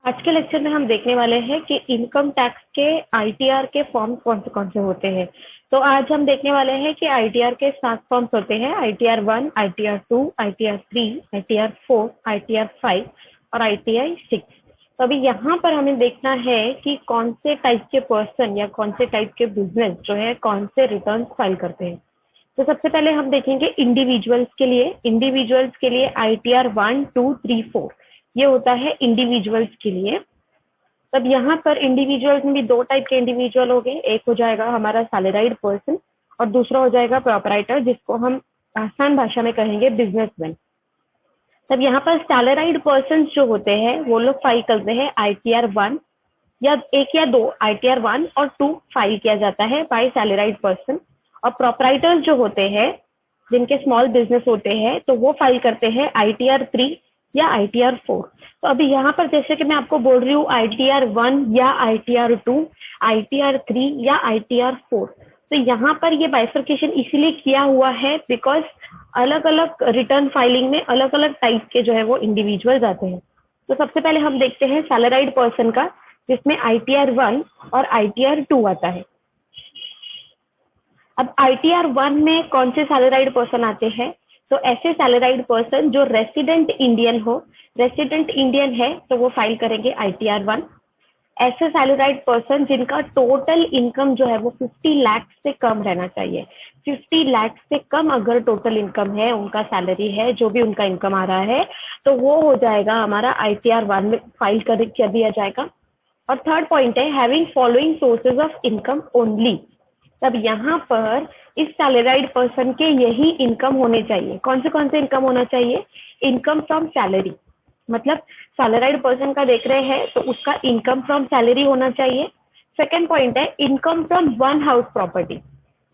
आज के लेक्चर में हम देखने वाले हैं कि इनकम टैक्स के आईटीआर के फॉर्म कौन से होते हैं। तो आज हम देखने वाले हैं कि आईटीआर के 7 फॉर्म्स होते हैं: ITR 1, ITR 2, ITR 3, ITR 4, ITR 5 और आईटीआर 6। तो अभी यहाँ पर हमें देखना है कि कौन से टाइप के पर्सन या कौन से टाइप के बिजनेस जो है कौन से रिटर्न फाइल करते हैं। तो सबसे पहले हम देखेंगे इंडिविजुअल्स के लिए। इंडिविजुअल्स के लिए आईटीआर 1, 2, 3, 4 ये होता है इंडिविजुअल्स के लिए। तब यहाँ पर इंडिविजुअल्स में भी 2 टाइप के इंडिविजुअल हो गए। एक हो जाएगा हमारा सैलराइड पर्सन और दूसरा हो जाएगा प्रोपराइटर, जिसको हम आसान भाषा में कहेंगे बिजनेसमैन। तब यहाँ पर सैलराइड पर्सन जो होते हैं वो लोग फाइल करते हैं आईटीआर 1 या 1 या 2 आईटीआर 1 और 2 फाइल किया जाता है बाय सैलराइड पर्सन। और प्रोपराइटर्स जो होते हैं जिनके स्मॉल बिजनेस होते हैं तो वो फाइल करते हैं आईटीआर 3 या आईटीआर 4। तो अभी यहाँ पर जैसे कि मैं आपको बोल रही हूँ आईटीआर 1 या आईटीआर 2, आईटीआर 3 या आईटीआर 4, तो यहाँ पर ये बाइफर्केशन इसीलिए किया हुआ है बिकॉज अलग अलग रिटर्न फाइलिंग में अलग अलग टाइप के जो है वो इंडिविजुअल्स आते हैं। तो सबसे पहले हम देखते हैं सैलराइड पर्सन का, जिसमें आईटीआर 1 और आईटीआर 2 आता है। अब आईटीआर 1 में कौन से सैलराइड पर्सन आते हैं? तो ऐसे सैलराइड पर्सन जो रेसिडेंट इंडियन हो। रेसिडेंट इंडियन है तो वो फाइल करेंगे आईटीआर 1। ऐसे सैलराइड पर्सन जिनका टोटल इनकम जो है वो 50 लाख से कम रहना चाहिए। 50 लाख से कम अगर टोटल इनकम है, उनका सैलरी है, जो भी उनका इनकम आ रहा है, तो वो हो जाएगा हमारा आईटीआर 1 में फाइल कर दिया जाएगा। और थर्ड पॉइंट है having following sources of income only. तब यहाँ पर इस सैलराइड पर्सन के यही इनकम होने चाहिए। कौन से इनकम होना चाहिए? इनकम फ्रॉम सैलरी, मतलब सैलराइड पर्सन का देख रहे हैं तो उसका इनकम फ्रॉम सैलरी होना चाहिए। सेकंड पॉइंट है income from one house property.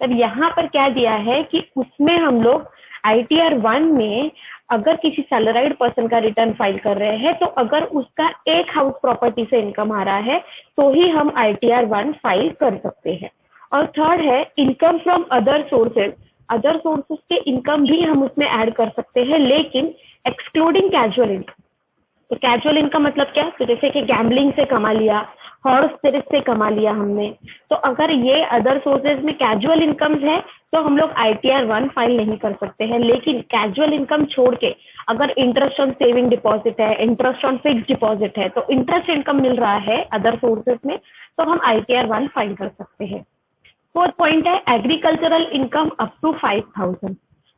तब यहाँ पर क्या दिया है कि उसमें हम लोग आईटीआर 1 में अगर किसी सैलराइड पर्सन का रिटर्न फाइल कर रहे हैं तो अगर उसका एक हाउस प्रॉपर्टी से इनकम आ रहा है तो ही हम आईटीआर 1 फाइल कर सकते हैं। और थर्ड है income from other sources. Other sources के इनकम भी हम उसमें ऐड कर सकते हैं, लेकिन एक्सक्लूडिंग कैजुअल इनकम। तो कैजुअल इनकम मतलब क्या? तो जैसे कि गैम्बलिंग से कमा लिया, हॉर्स रेस से कमा लिया हमने, तो अगर ये अदर सोर्सेज में कैजुअल इनकम्स है तो हम लोग आईटीआर 1 फाइल नहीं कर सकते हैं। लेकिन कैजुअल इनकम छोड़ के अगर इंटरेस्ट ऑन सेविंग डिपॉजिट है, इंटरेस्ट ऑन फिक्स डिपॉजिट है, तो इंटरेस्ट इनकम मिल रहा है अदर सोर्सेज में, तो हम आईटीआर 1 फाइल कर सकते हैं। फोर्थ पॉइंट है एग्रीकल्चरल इनकम अप टू 5,000।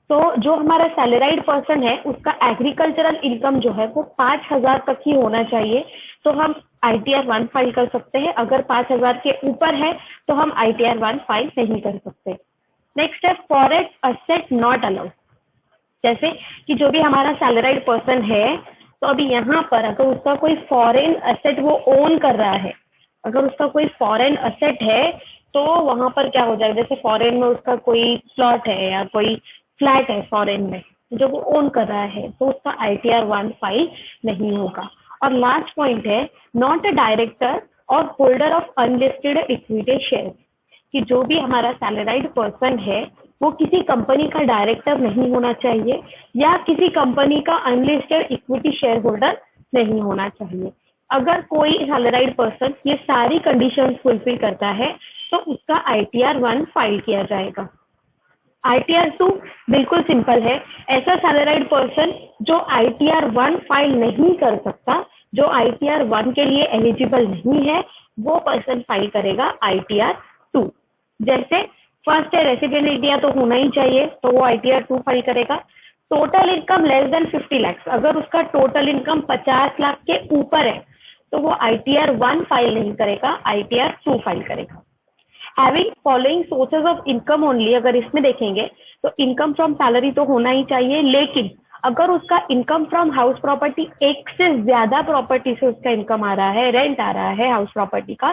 तो जो हमारा सैलराइड पर्सन है उसका एग्रीकल्चरल इनकम जो है वो 5,000 तक ही होना चाहिए, तो हम आईटीआर 1 फाइल कर सकते हैं। अगर 5,000 के ऊपर है तो हम आईटीआर 1 फाइल नहीं कर सकते। नेक्स्ट है फॉरेन असेट नॉट अलाउड। जैसे कि जो भी हमारा सैलराइड पर्सन है तो अभी यहाँ पर अगर उसका कोई फॉरेन असेट वो ओन कर रहा है, अगर उसका कोई फॉरेन असेट है तो वहां पर क्या हो जाएगा, जैसे फॉरेन में उसका कोई प्लॉट है या कोई फ्लैट है फॉरेन में जो वो ओन कर रहा है, तो उसका आईटीआर 1 फाइल नहीं होगा। और लास्ट पॉइंट है नॉट अ डायरेक्टर और holder of unlisted equity share. कि जो भी हमारा सैलराइड पर्सन है वो किसी कंपनी का डायरेक्टर नहीं होना चाहिए या किसी कंपनी का अनलिस्टेड इक्विटी शेयर होल्डर नहीं होना चाहिए। अगर कोई सैलराइड पर्सन ये सारी कंडीशंस फुलफिल करता है तो उसका आईटीआर 1 फाइल किया जाएगा। आईटीआर 2 बिल्कुल सिंपल है। ऐसा सैलराइड पर्सन जो आईटीआर 1 फाइल नहीं कर सकता, जो आईटीआर 1 के लिए एलिजिबल नहीं है, वो पर्सन फाइल करेगा आईटीआर 2। जैसे फर्स्ट है रेसिडेंट इंडिया तो होना ही चाहिए, तो वो आईटीआर 2 फाइल करेगा। Total income less than 50 lakh, अगर उसका टोटल इनकम 50 लाख के ऊपर है तो वो आईटीआर 1 फाइल नहीं करेगा, आईटीआर 2 फाइल करेगा। Having following sources of income only, अगर इसमें देखेंगे तो इनकम फ्रॉम सैलरी तो होना ही चाहिए, लेकिन अगर उसका इनकम फ्रॉम हाउस प्रॉपर्टी एक से ज्यादा प्रॉपर्टी से उसका इनकम आ रहा है, रेंट आ रहा है हाउस प्रॉपर्टी का,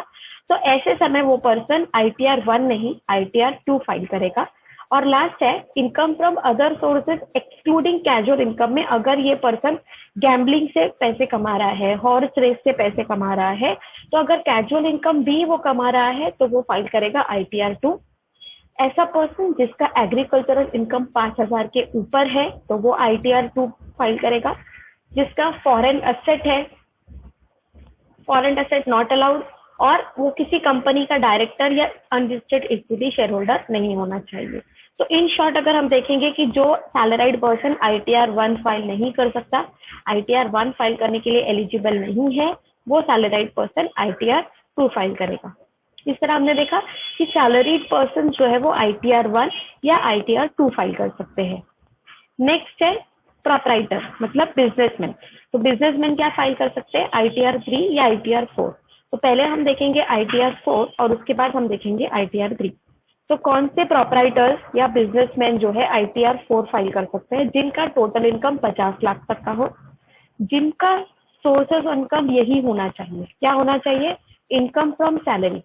तो ऐसे समय वो पर्सन आईटीआर 1 नहीं आईटीआर 2 फाइल करेगा। और लास्ट है income from other sources excluding casual income में अगर ये पर्सन गैम्बलिंग से पैसे कमा रहा है, हॉर्स रेस से पैसे कमा रहा है, तो अगर कैजुअल इनकम भी वो कमा रहा है तो वो फाइल करेगा आईटीआर 2। ऐसा पर्सन जिसका एग्रीकल्चरल इनकम 5,000 के ऊपर है तो वो आईटीआर 2 फाइल करेगा। जिसका फॉरेन असेट है फॉरेन एसेट नॉट अलाउड, और वो किसी कंपनी का डायरेक्टर या अनलिस्टेड इक्विटी शेयर होल्डर नहीं होना चाहिए। तो इन शॉर्ट अगर हम देखेंगे कि जो सैलराइड पर्सन ITR-1 फाइल नहीं कर सकता, ITR-1 फाइल करने के लिए एलिजिबल नहीं है, वो सैलराइड पर्सन ITR-2 फाइल करेगा। इस तरह हमने देखा कि सैलरीड पर्सन जो है वो ITR-1 या ITR-2 फाइल कर सकते हैं। नेक्स्ट है प्रोपराइटर, मतलब बिजनेसमैन। तो बिजनेसमैन क्या फाइल कर सकते हैं, ITR-3 या ITR-4। तो पहले हम देखेंगे ITR-4 और उसके बाद हम देखेंगे ITR-3। तो कौन से प्रोपराइटर्स या बिजनेसमैन जो है ITR-4 फाइल कर सकते हैं, जिनका टोटल इनकम 50 लाख तक का हो, जिनका सोर्सेस इनकम यही होना चाहिए, क्या होना चाहिए, इनकम फ्रॉम सैलरी।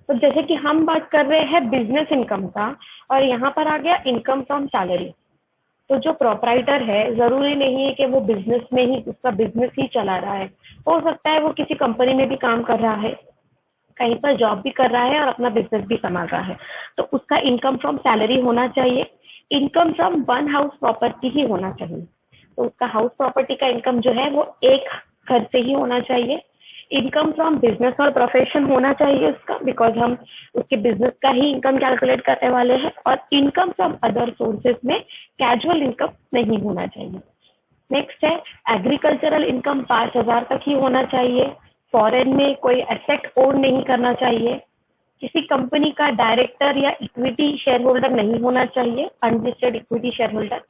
तो जैसे कि हम बात कर रहे हैं बिजनेस इनकम का, और यहाँ पर आ गया इनकम फ्रॉम सैलरी। तो जो प्रोपराइटर है, जरूरी नहीं है कि वो बिजनेस में ही उसका बिजनेस ही चला रहा है, हो सकता है वो किसी कंपनी में भी काम कर रहा है, कहीं पर जॉब भी कर रहा है और अपना बिजनेस भी संभाल रहा है, तो उसका इनकम फ्रॉम सैलरी होना चाहिए। Income from one house property ही होना चाहिए। तो उसका हाउस प्रॉपर्टी का इनकम जो है वो एक घर से ही होना चाहिए। इनकम फ्रॉम बिजनेस और प्रोफेशन होना चाहिए उसका, बिकॉज हम उसके बिजनेस का ही इनकम कैलकुलेट करने वाले हैं। और इनकम फ्रॉम अदर सोर्सेज में कैजुअल इनकम नहीं होना चाहिए। नेक्स्ट है एग्रीकल्चरल इनकम 5,000 तक ही होना चाहिए। फॉरेन में कोई एसेट ओन नहीं करना चाहिए। किसी कंपनी का डायरेक्टर या इक्विटी शेयर होल्डर नहीं होना चाहिए, अनलिस्टेड इक्विटी शेयर होल्डर।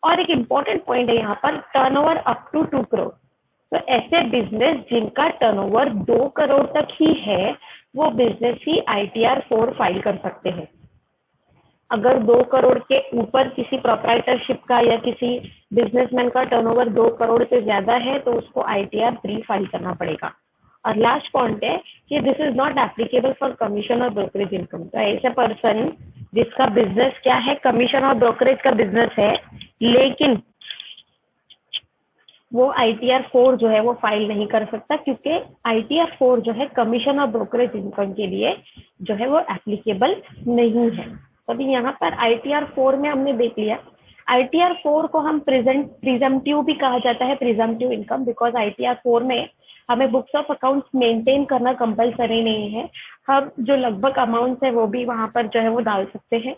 और एक इम्पॉर्टेंट पॉइंट है यहाँ पर, टर्नओवर अप टू 2 करोड़। तो ऐसे बिजनेस जिनका टर्नओवर 2 करोड़ तक ही है, वो बिजनेस ही ITR-4 फाइल कर सकते हैं। अगर 2 करोड़ के ऊपर किसी प्रोप्राइटरशिप का या किसी बिजनेसमैन का टर्नओवर 2 करोड़ से ज्यादा है, तो उसको ITR-3 फाइल करना पड़ेगा। और लास्ट पॉइंट है कि this is not applicable for commission और ब्रोकरेज इनकम। तो ऐसे पर्सन जिसका बिजनेस क्या है, कमीशन और ब्रोकरेज का बिजनेस है, लेकिन वो ITR-4 जो है वो फाइल नहीं कर सकता, क्योंकि ITR-4 जो है कमीशन और ब्रोकरेज इनकम के लिए जो है वो एप्लीकेबल नहीं है। अभी यहाँ पर ITR-4 में हमने देख लिया, ITR-4 को हम प्रिजम्पटिव भी कहा जाता है, प्रिजम्पटिव इनकम, बिकॉज ITR-4 में हमें बुक्स ऑफ अकाउंट्स मेंटेन करना कंपलसरी नहीं है। हम जो लगभग अमाउंट है वो भी वहां पर जो है वो डाल सकते हैं।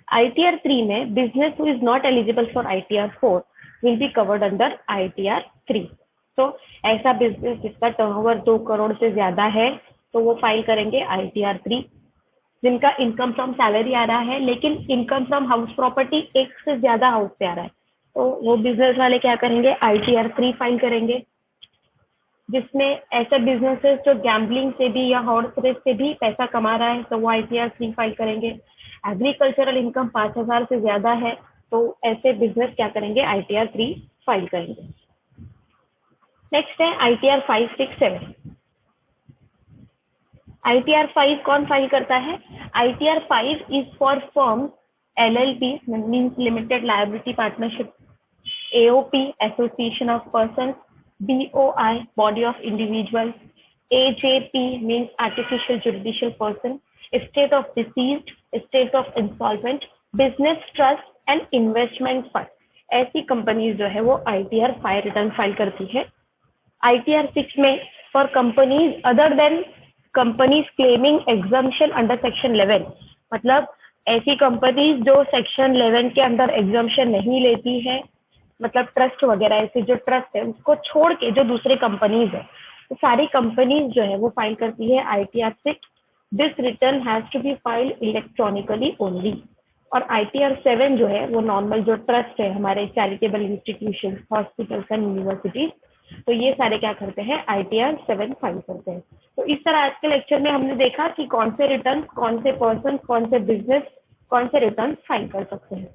ITR-3 में business who is not eligible for ITR-4 will be covered under ITR-3। तो ऐसा बिजनेस जिसका टर्नओवर 2 करोड़ से ज्यादा है, तो वो फाइल करेंगे ITR-3। जिनका इनकम फ्रॉम सैलरी आ रहा है, लेकिन इनकम फ्रॉम हाउस प्रॉपर्टी एक से ज्यादा हाउस से आ रहा है, तो वो बिजनेस वाले क्या करेंगे, ITR-3 फाइल करेंगे। जिसमें ऐसे बिजनेसेस जो गैम्बलिंग से भी या हॉर्स रेस से भी पैसा कमा रहा है, तो वो ITR-3 फाइल करेंगे। एग्रीकल्चरल इनकम 5,000 से ज्यादा है, तो ऐसे बिजनेस क्या करेंगे, ITR-3 फाइल करेंगे। नेक्स्ट है ITR-5, 6, 7। ITR-5 कौन फाइल करता है, ITR-5 is for firm LLP means limited liability partnership, AOP association of person, BOI body of individual, AJP means artificial judicial person, state of deceased, state of insolvent, business trust and investment fund। ऐसी companies जो है वो ITR-5 return file करती है। ITR-6 में for companies other than companies claiming exemption under section 11, मतलब ऐसी companies जो सेक्शन 11 के अंदर एग्जम्पशन नहीं लेती है, मतलब ट्रस्ट वगैरह, ऐसे जो ट्रस्ट है उसको छोड़ के जो दूसरे कंपनीज है, तो सारी कंपनीज जो है वो फाइल करती है ITR-6। This return has to be filed electronically only. और ITR-7 जो है वो नॉर्मल जो ट्रस्ट है, हमारे charitable institution, hospitals and universities, तो ये सारे क्या करते हैं, ITR-7 फाइल करते हैं। तो इस तरह आज के लेक्चर में हमने देखा कि कौन से रिटर्न, कौन से पर्सन, कौन से बिजनेस, कौन से रिटर्न फाइल कर सकते हैं।